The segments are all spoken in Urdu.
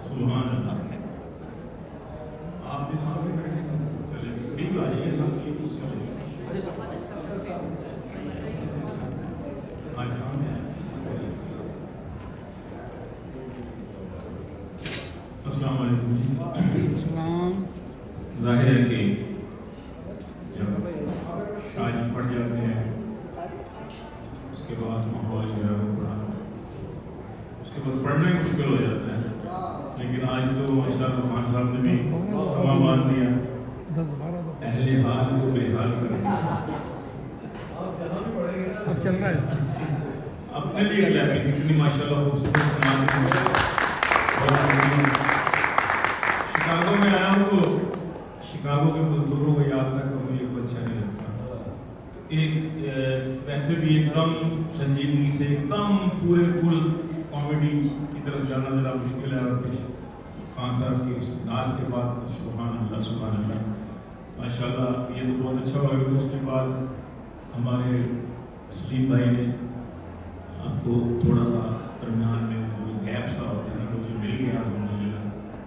سبحان اللہ. آپ بھی سامنے بیٹھے ہیں، چلیں بھی آ جائیے سب کی آج سامنے آئے. السلام علیکم. السلام. ظاہر ہے کہ جب شاید پڑ جاتے ہیں اس کے بعد ماحول جو ہے وہ بڑا اس کے بعد پڑھنا ہی مشکل ہو جاتا ہے. لیکن آج تو ماشاءاللہ خان صاحب نے بھی سما باندھ دیا، اہل حال کو بے حال کر دیا. اب چل رہا ہے اپنے لیے لیکن اتنی ماشاءاللہ خوبصورت شکاگو میں آیا ہوں تو شکاگو کے مزدوروں کو یاد نہ کروں یہ کو اچھا نہیں لگتا. ایک ویسے بھی ایک دم سنجیدگی سے ایک دم پورے فل کامیڈی کی طرف جانا ذرا مشکل ہے. اور پھر خان صاحب کی اس ناز کے بعد سبحان اللہ سبحان اللہ ماشاءاللہ یہ تو بہت اچھا ہوا. کہ اس کے بعد ہمارے سلیم بھائی نے آپ کو تھوڑا سا درمیان میں گیپ سا ہوتا ہے نا مجھے مل گیا الحمدللہ.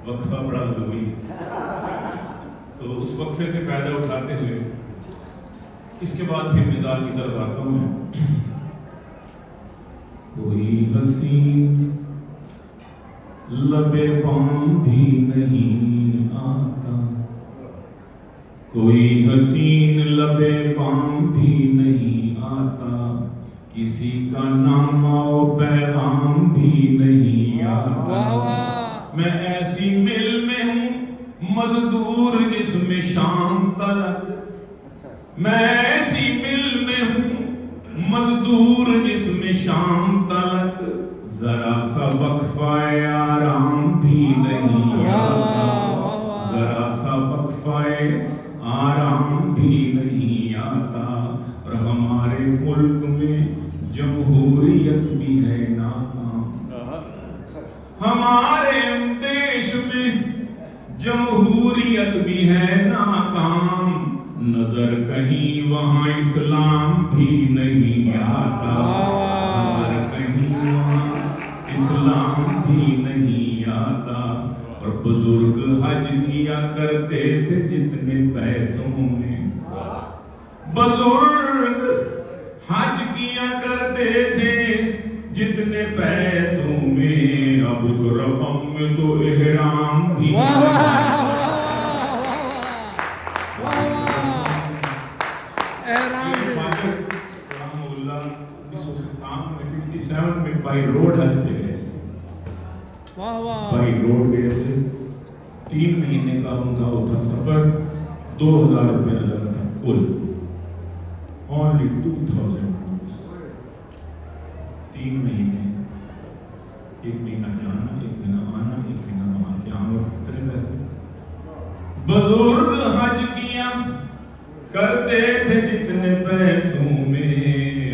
وقفہ بڑا ضروری ہے تو اس وقفے سے فائدہ اٹھاتے ہوئے اس کے بعد پھر مزاج کی طرف آتا ہوں میں. کوئی حسین لبے بام بھی نہیں آتا، کوئی حسین لبے بام بھی نہیں آتا، کسی کا نامہ و پیغام بھی نہیں آتا. میں ایسی مل میں ہوں مزدور جس میں شام تلک، میں ایسی مل میں ہوں مزدور جس میں شام تلک، ذرا سا وقفہ آرام بھی نہیں آتا، ذرا سا وقفہ آرام بھی نہیں آتا. اور ہمارے ملک میں جمہوریت بھی ہے ناکام، ہمارے دیش میں جمہوریت بھی ہے ناکام، نظر کہیں وہاں اسلام بھی نہیں آتا، نظر کہیں وہاں اسلام بھی نہیں آتا. اور بزرگ حج کیا کرتے تھے جتنے پیسوں میں، بزرگ حج کیا کرتے تھے جتنے پیسوں میں، اب اس رقم میں تو احرام بھی بائی روڈ حج پہ گئے، بائی روڈ گئے تھے. 3 مہینے کا ان کا ہوتا سفر، 2000 روپیہ لگا تھا کل، only 2000. 3 مہینے، 1 مہینہ جانا، 1 مہینہ آنا، 1 مہینہ وہاں کے آمد کتنے پیسے. بزرگ حج کیا کرتے تھے جتنے پیسوں میں،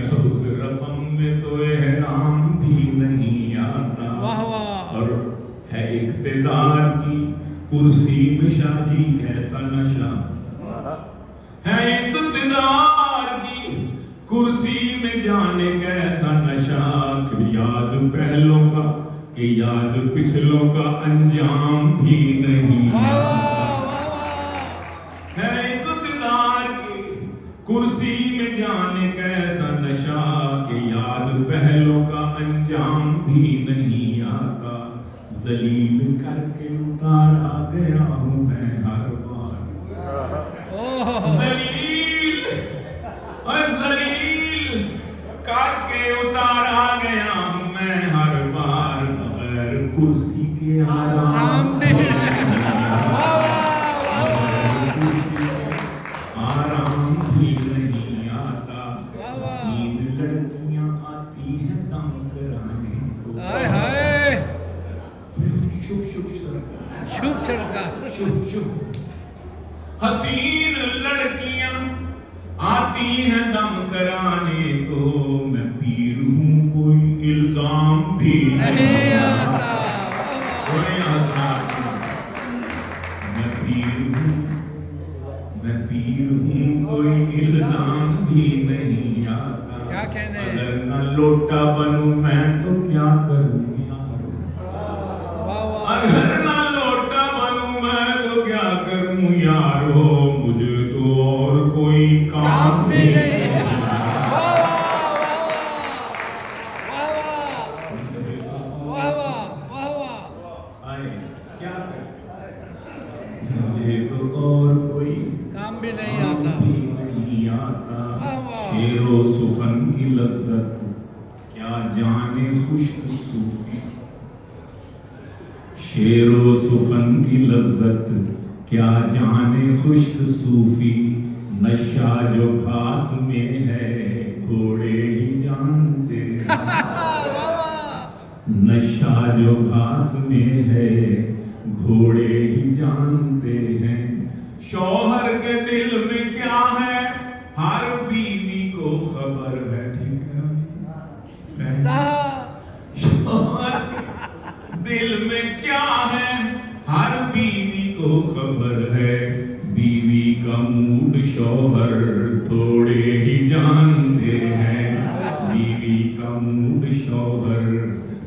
اس رقم میں تو احرام بھی نہیں آتا. اور ہے اقتدار کی کرسی میں شاہ جی کیسا نشہ، ہے اقتدار کی کرسی میں جانے کیسا نشہ، کہ یاد پہلوں کا کہ یاد پچھلوں کا انجام بھی نہیں آتا. ہے اقتدار کی کرسی میں جانے کیسا نشہ، کہ یاد پہلوں کا انجام بھی نہیں آتا. ذلیل کر کے اتارا گیا ہوں میں ہر بار، ذلیل کر کے اتارا گیا ہوں میں ہر بار، بغیر کرسی کے آرام بھی نہیں آتا. حسین لڑکیاں آتی ہیں دم کرانے کو، حسین لڑکیاں آتی ہیں دم کرانے کو، میں پیر ہوں کوئی الزام بھی نہیں آتا. میں پیر ہوں کوئی الزام بھی نہیں آتا. اگر نہ لوٹا بنوں میں تو کیا کروں یارو، شعر و سخن کی لذت کیا جانے خشک صوفی، نشہ جو گھاس میں ہے گھوڑے ہی جانتے ہیں، نشہ جو گھاس میں ہے گھوڑے ہی جانتے ہیں۔ شوہر کے دل میں کیا ہے ہر بیوی کو خبر ہے، ٹھیک ہے؟ شوہر کے دل میں کیا ہے ہر بیوی کو خبر ہے، بیوی کا موڈ شوہر تھوڑے ہی جانتے ہیں، بیوی کا موڈ شوہر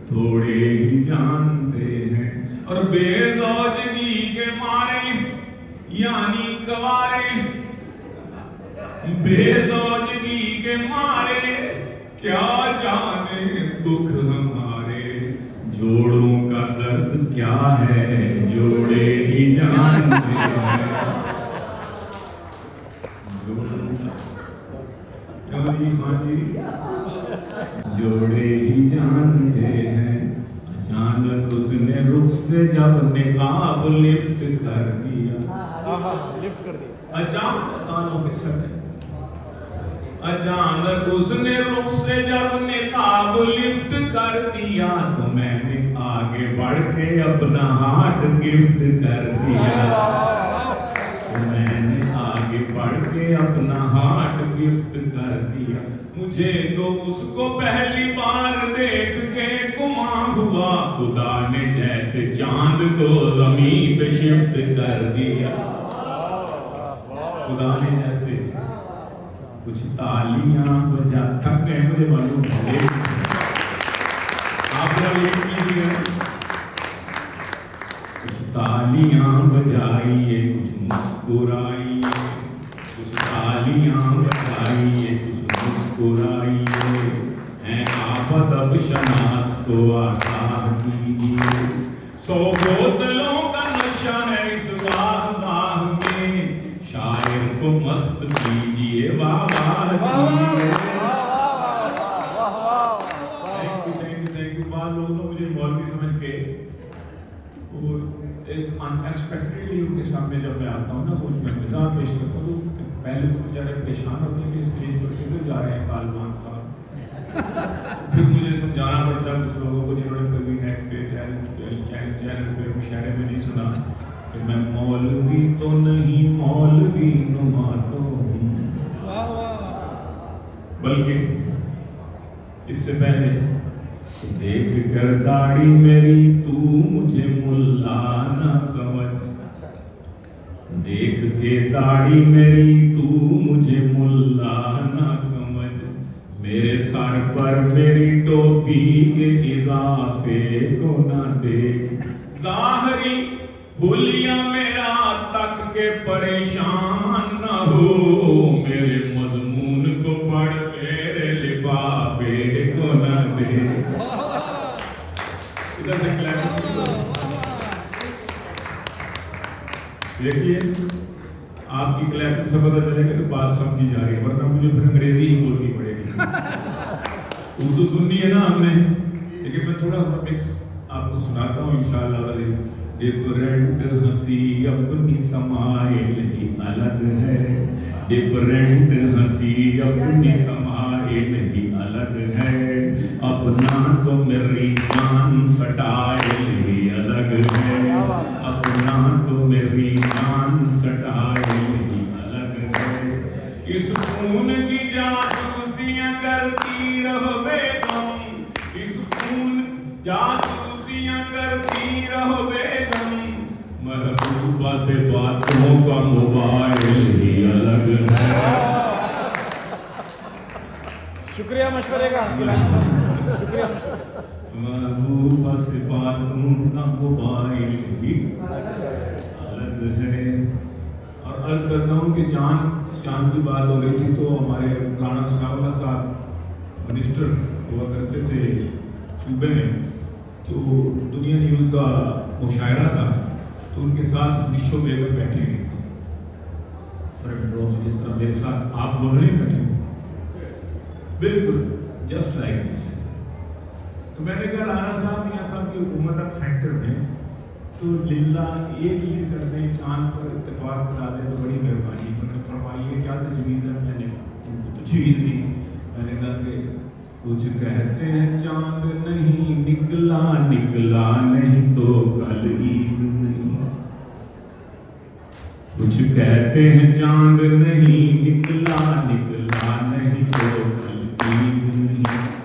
تھوڑے ہی جانتے ہیں۔ اور بے زوجگی کے مارے یعنی کوارے، بے زوجگی کے مارے کیا جانے دکھ ہمارے، جوڑوں کا درد کیا ہے جوڑے ہی جانتے ہیں۔ جوڑے ہی جانتے ہیں۔ اچانک اس نے رخ سے جب نقاب لفٹ کر دیا، اچانک اس نے رخ سے جب نقاب لفٹ کر دیا، تو میں نے آگے بڑھ کے اپنا ہاتھ گفٹ کر دیا، تو میں نے آگے بڑھ کے اپنا ہاتھ گفٹ کر دیا۔ مجھے تو اس کو پہلی بار دیکھ کے گماں ہوا، خدا نے جیسے چاند کو زمین پہ شفٹ کر دیا، خدا نے جیسے کچھ تالیاں بجا تھک گئے، مجھے معلوم ہے آپ لوگ کیجیے، کچھ تالیاں بجائیے کچھ مسکرائیے، کچھ تالیاں بجائیے کچھ مسکرائیے، اے آپ ادب شناس کو آگاہ کیجیے، 100 بوتلوں کا نشہ ہے اس باغ باغ میں، شاعر کو مست کیجیے، واہ واہ کیجیے۔ Thank you. بعض لوگ تو مجھے مولوی سمجھ کے وہ ایک ان ایکسپیکٹڈلی ان کے سامنے جب میں آتا ہوں نا، وہ میں مزاح پیش کرتا ہوں، پہلے تو بیچارے پریشان ہوتے ہیں کہ اسٹیج پر کدھر جا رہے ہیں طالبان صاحب، پھر مجھے سمجھانا پڑتا ہے کچھ لوگوں کو جنہوں نے کبھی نیٹ پہ چینل پہ مشاعرے میں نہیں سنا کہ میں مولوی تو نہیں مولوی نما تو ہوں، بلکہ اس سے پہلے دیکھ کر داڑھی میری تو مجھے ملا نہ سمجھ، دیکھ کے داڑھی میری تو مجھے ملا نہ سمجھ، میرے سر پر میری ٹوپی کے اضافے کو نہ دیکھ، ظاہری حلیہ میرا تک کے پریشان نہ ہو، میرے مضمون کو پڑھ میرے لفافے کو نہ دیکھ۔ دیکھیے آپ کی کلیپنگ سے پتہ چلے گا کہ بات سمجھی جا رہی ہے، ورنہ مجھے پھر انگریزی ہی بولنی پڑے گی۔ اردو سننی ہے نا ہم نے، لیکن میں تھوڑا مکس آپ کو سناتا ہوں انشاءاللہ۔ ڈفرنٹ ہنسی اپنی سمائل ہی الگ ہے، ڈفرنٹ ہنسی اپنی سمائل ہی الگ ہے، اپنا تو میری جان سٹائل ہی الگ ہے، اپنا تو میری جان سٹائل ہی الگ ہے، اس خون کی جاسوسیاں کرتی رہو بیگم، اس خون جاسوسیاں کرتی رہو بیگم، محبوبہ سے باتوں کا موبائل ہی الگ ہے۔ شکریہ مشورے کا، شکریہ۔ محبوبہ سے باتوں کا موبائل ہی الگ ہے۔ اور عرض کرتا ہوں کہ چاند کی بات ہو رہی تھی تو ہمارے رانا ثناءاللہ صاحب منسٹر ہوا کرتے تھے صوبے میں، تو دنیا نیوز کا مشاعرہ تھا، تو ان کے ساتھ نشو بیگم بیٹھی ہوئی تھی، فرنٹ رو میں، جس طرح میرے ساتھ آپ دونوں نہیں بیٹھے ہوئے، بالکل جسٹ لائک دس۔ تو میں نے کہا رانا صاحب میاں صاحب کی حکومت اب سینٹر میں، تو للہ ایک عید کر دیں، چاند پر اتفاق بتا دیں تو بڑی مہربانی، مطلب فرمائیے کیا تجویز ہے. میں نے ان کو تجویز دی، میں نے کہا کہ کچھ کہتے ہیں چاند نہیں نکلا، نکلا نہیں تو کل عید نہیں. کچھ کہتے ہیں چاند نہیں نکلا، نکلا نہیں تو کل عید نہیں.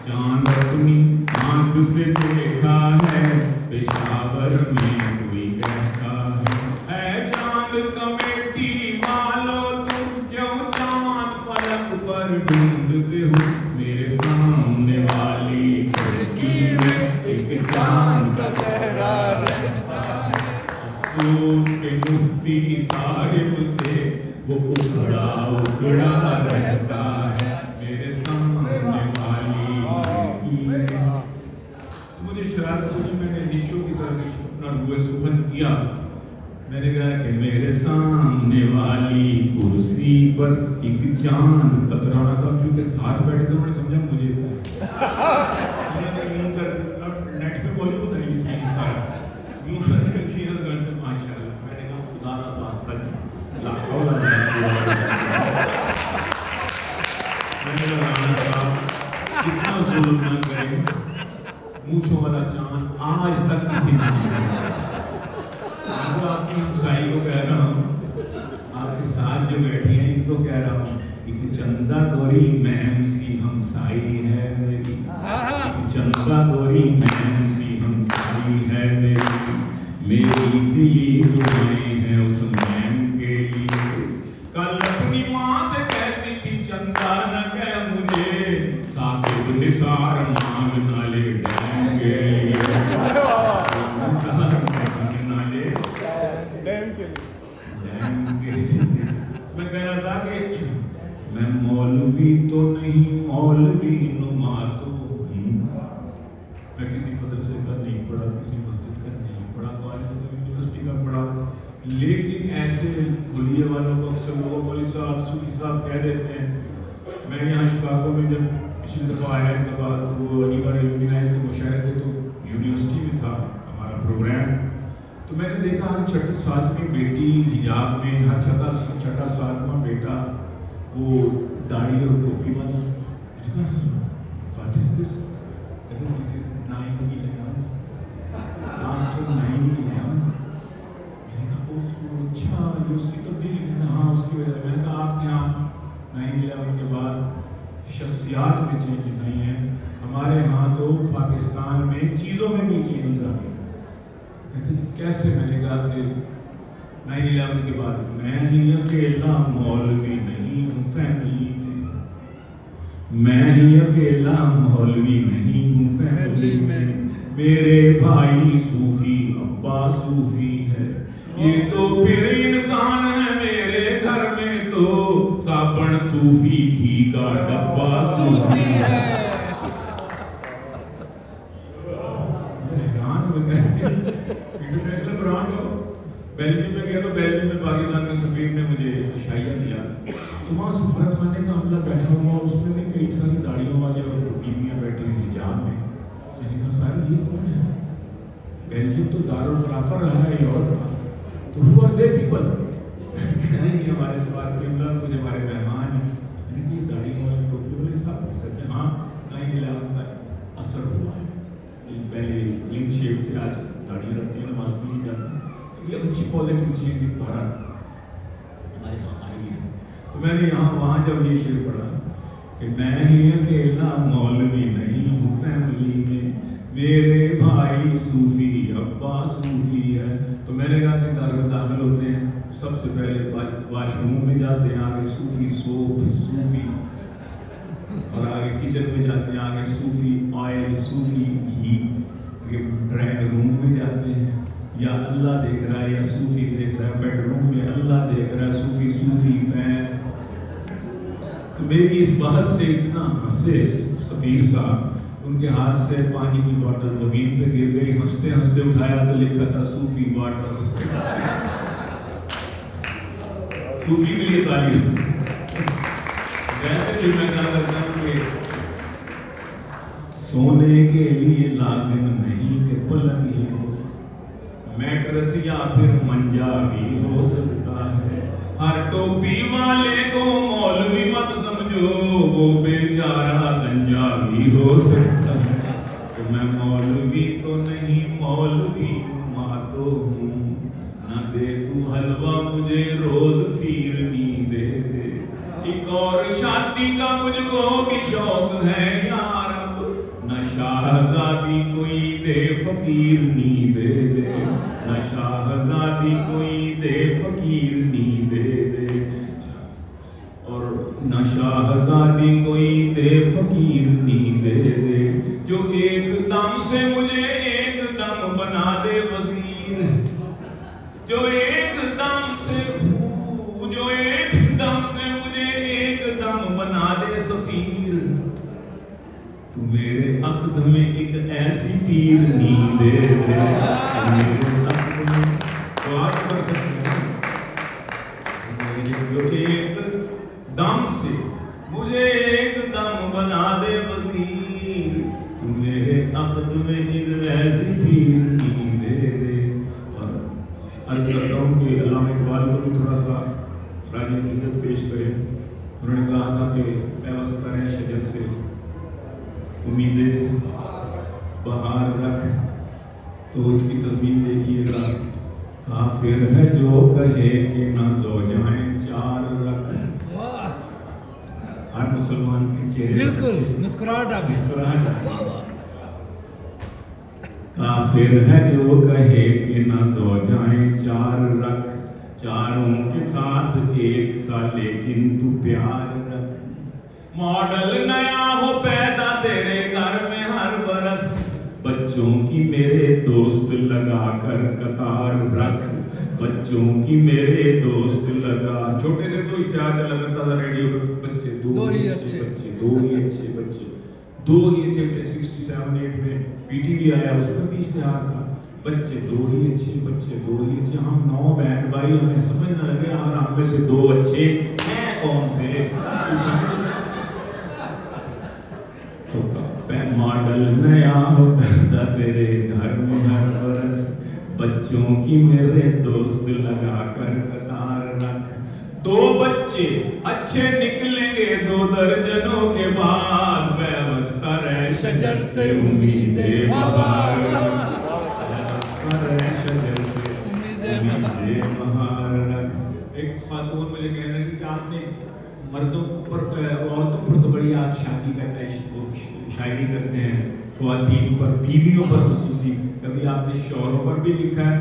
چاند اپنی آنکھ سے دیکھا ہے پشاور میں کوئی کہتا ہے، اے چاند کمیٹی والو تم کیوں چاند فلک پر ڈھونڈتے ہو. میرے سامنے والی کھڑکی میں ایک چاند سا چہرہ رہتا ہے، افسوس کہ مفتی صاحب سے وہ اکڑا اکڑا رہتا ہے. میرے سامنے والی کھڑکی میں مجھے شرارت سنی، میں نے نیچوں کی طرف اپنا روح سخن کیا. میں نے کہا کہ میرے سامنے والی کرسی پر ایک چاند کا. رانا صاحب چونکہ ساتھ بیٹھے تھے انہوں نے سمجھا مجھے نیٹ پہ موجود ہے یہ سین سارا ماشاء اللہ. میں نے کہا خدا کا واسطہ لا حول ولا قوت الا باللہ. میں نے کہا رانا صاحب اتنا ظلم نہ کریں، مونچھوں والا چاند آج تک کسی نے نہیں دیکھا. میں آپ کی ہمسائی کو کہہ رہا ہوں، آپ کے ساتھ جو بیٹھی ہیں ان کو کہہ رہا ہوں، ایک چندہ گوری مہم سی ہمسائی ہے میری، ایک چندہ گوری مہم سی ہمسائی ہے میری. میری دلی دعائیں ہیں اس مہم کے لیے. کل اپنی ماں سے کہتی تھی چندہ نہ کہہ مجھے، ثاقب نثار مانگنا لے ڈیم کے لیے. میں کہہ رہا تھا کہ میں مولوی تو نہیں، مولوی نما تو ہوں. میں کسی مدرسے کا نہیں پڑھا، کسی مسجد کا نہیں پڑھا، کالج یونیورسٹی کا پڑھا، لیکن ایسے کھلیے والوں کو اکثر لوگوں مولوی صاحب صوفی صاحب کہہ دیتے ہیں. میں یہاں شکاگو میں جب پچھلی دفعہ آیا ایک دفعہ تو وہ علی گڑھ ایلومینائز کے مشاہدے تھے تو یونیورسٹی میں تھا ہمارا پروگرام. تو میں نے دیکھا ہر چھٹی ساتویں بیٹی حجاب میں، ہر چھٹا ساتواں بیٹا وہ داڑھی اور ٹوپی والا. What is this? This is 9/11. After 9/11. میں نے کہا اوہ اچھا یہ اس کی تبدیلی ہے. ہاں اس کی وجہ. میں نے کہا آپ کے یہاں 9/11 کے بعد شخصیات میں چینجز آئی ہیں، ہمارے یہاں تو پاکستان میں چیزوں میں بھی چینجز آ گئے. کہتے کیسے؟ میں نے کہا کہ 9/11 کے بعد میں ہی اکیلا مولوی نہیں ہوں فیملی میں، میں ہی اکیلا مولوی نہیں ہوں فیملی میں. میرے بھائی صوفی، ابا صوفی ہے، یہ تو پھر انسان ہے. میرے گھر میں تو صابن صوفی، گھی کا ڈبہ صوفی ہے. انٹرنیشنل برانڈ ہو. بیلجیم میں گیا تو بیلجیم میں پاکستان کے سفیر نے مجھے عشائیہ دیا. تو وہاں سفارت خانے کا عملہ بیٹھا ہوا اور اس میں بھی کئی ساری داڑیوں والے اور بیویاں بیٹھی ہوئی حجاب میں. میں نے کہا سارے یہ کون ہے؟ بیلجیم تو دارالخلافہ رہا ہے یورپ، تو ہو آر دے پیپل؟ نہیں ہمارے سفارت کے عملہ کچھ ہمارے مہمان ہیں. میں نے کہا یہ داڑیوں والے ٹوپی والے صاحب کہتے ہیں ہاں 9/11 کا اثر ہوا ہے. پہلے کلین شیپ تھے، آج داڑیاں رکھتے ہیں، نماز بھی نہیں جاتے. یہ اچھی پازیٹیو چینج بھی پڑھا ہمارے یہاں آئی ہے. تو میں نے یہاں وہاں جب یہ شعر پڑھا کہ میں ہی اکیلا مولوی نہیں ہوں فیملی میں، میرے بھائی صوفی، ابا صوفی ہے. تو میں نے کہا کہ گھر میں داخل ہوتے ہیں سب سے پہلے واش روم میں جاتے ہیں، آگے صوفی سوپ صوفی، اور آگے کچن میں جاتے ہیں، آگے صوفی آئل صوفی گھی. ڈرائنگ روم میں جاتے ہیں، یا اللہ دیکھ رہا ہے یا صوفی دیکھ رہا ہے. بیڈ روم میں اللہ دیکھ رہا ہے، صوفی صوفی فین. تو میری اس بات سے اتنا ہنسے سفیر صاحب، ان کے ہاتھ سے پانی کی بوتل زمین پہ گر گئی، ہنستے ہنستے اٹھایا تو لکھا تھا صوفی واٹر. صوفی کے لیے تعلیم. ویسے بھی میں کہا کرتا ہوں کہ سونے کے لیے لازم نہیں کہ پلنگ ہی ہو، میٹر نیکلس یا پھر منجا بھی ہو سکتا ہے. ہر ٹوپی والے کو مولوی مت سمجھو, وہ بیچارہ گنجا بھی ہو سکتا ہے. تو میں مولوی تو نہیں, مولوی نما تو ہوں. نہ دے تو حلوہ مجھے روز فیرنی دے دے. ایک اور شادی کا مجھ کو بھی شوق ہے یا رب, نہ شاہزادی کوئی دے فقیرنی دے دے. نہ شاہزادی کوئی دے فقیرنی دے دے. اور نہ شاہزادی کوئی دے فقیرنی دے دے. جو ایک دم سے مجھے ایک دم بنا دے وزیر. جو ایک دم سے مجھے ایک دم بنا دے سفیر. تو میرے عقد میں ایک ایسی پیرنی دے دے. میرے عقد میں دعا کر سکتے ہیں. جو ایک دم سے مجھے ایک دم بنا دے وزیر. تو میرے عقد میں ایک ایسی پیرنی دے دے. اور عرض کرتا ہوں کہ علامہ اقبال کو بھی تھوڑا سا راجی عقیدت پیش کریں. انہوں نے کہا تھا کہ پیوستہ ہے شجر سے امیدیں بہار رکھ. تو اس کی تضمین دیکھیے گا. کافر ہے جو کہے کہ نہ زوجائیں چار رکھ. ہر مسلمان کے چہرے بالکل مسکراہٹ آ گئی. کافر ہے جو کہے کہ نہ زوجائیں چار رکھ. چاروں کے ساتھ ایک سا لیکن تو پیار رکھ. ماڈل نیا ہو پیدا تیرے گھر میں ہر برس. بچوں کی میرے دوست لگا کر قطار رکھ. بچوں کی میرے دوست لگا. چھوٹے سے تو اشتہار چلا کرتا تھا ریڈیو پر, بچے دو ہی اچھے بچے, دو ہی اچھے بچے, دو ہی اچھے. 67-8 میں پی ٹی وی آیا, اس پر بھی اشتہار تھا, بچے دو ہی اچھے, بچے دو ہی اچھے. ہم 9 بہن بھائی, ہمیں سمجھ نہ لگے اور ہم میں سے 2 اچھے ہیں کون سے. تو ماڈل نیا ہو پیدا تیرے گھر میں ہر برس. بچوں کی میرے دوست لگا کر قطار رکھ. 2 بچے اچھے نکلیں گے 2 درجنوں کے بعد. پیوستہ رہ شجر سے امیدیں بہار رکھ. شجر سے امیدیں بہار رکھ. ایک خاتون مجھے کہنے لگی کہ آپ نے مردوں پر, عورتوں پر تو بڑی آپ شاعری کرتے ہیں, خواتین پر, بیویوں پر خصوصی, کبھی آپ نے شوہروں پر بھی لکھا ہے.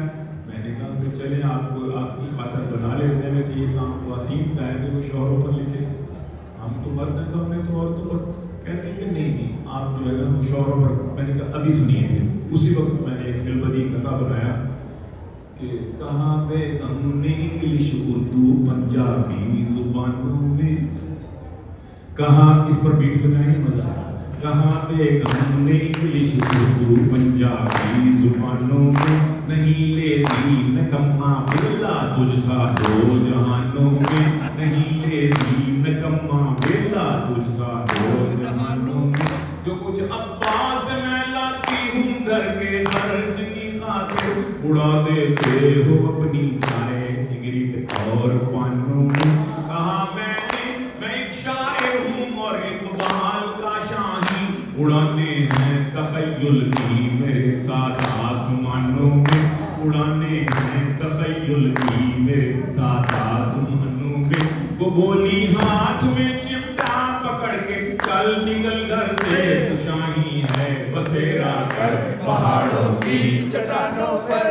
میں نے کہا کہ چلیں آپ کو آپ کی خاطر بنا لیتے ہیں. ویسے یہ کام خواتین کا ہے کہ وہ شوہروں پر لکھے. ہم تو مرد ہیں تو ہم نے تو عورتوں پر کہتے ہیں کہ نہیں آپ جو ہے وہ شوہروں پر. میں نے کہا ابھی سنیے. اسی وقت میں نے ایک فلم بدی قطع بنایا کہ کہاں پہ ہم نے انگلش اردو پنجابی زبانوں میں, کہاں اس پر بیٹ لگائیں مزہ. کہاں پہ ہم نے انگلش اردو پنجابی زبانوں میں, نہیں لیتی نکما بلا تجھ سا 2 جہانوں میں. نہیں لیتی نکما بلا تجھ سا 2 جہانوں میں. جو کچھ عباس میں لاتی ہوں گھر کے خرچ کی خاطر, اڑا دیتے ہو اپنی چائے سگریٹ اور پانوں میں. کہاں میں ایک شاعر ہوں اور اقبال کا شاہی, اڑانے ہیں تخیل کی میرے ساتھ آسمانوں میں. اڑانے ہیں تخیل کی میرے ساتھ آسمانوں میں. وہ گولی ہاتھ میں چمٹا پکڑ کے کل نکل گھر سے, شاہی ہے بسیرا کر پہاڑوں کی چٹانوں پر.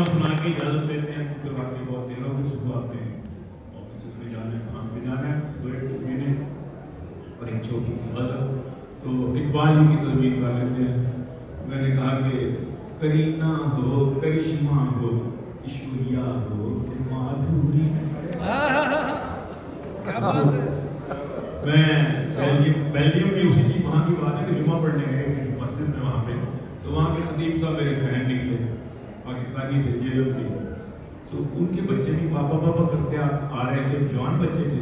سنا کے اجازت دیتے ہیں کیونکہ واقعی بہت دیر ہو گئی. صبح آپ نے آفیسز میں جانا ہے, کام پہ جانا ہے, اور ایک چھوٹی سی غزل تو اقبال ہی کی تجویز کر لیتے ہیں. میں نے کہا کہ کرینہ ہو, کرشمہ ہو, ایشوریا ہو کہ مادھوری. میں بیلجیم کی اسی کی وہاں کی بات ہے کہ جمعہ پڑھنے گئے مسجد میں وہاں پہ, تو وہاں کے خطیب صاحب میرے فین نکلے, پاکستانی تھے, جیل تھے. تو ان کے بچے بھی پاپا پاپا کرتے آ رہے تھے, جوان بچے تھے.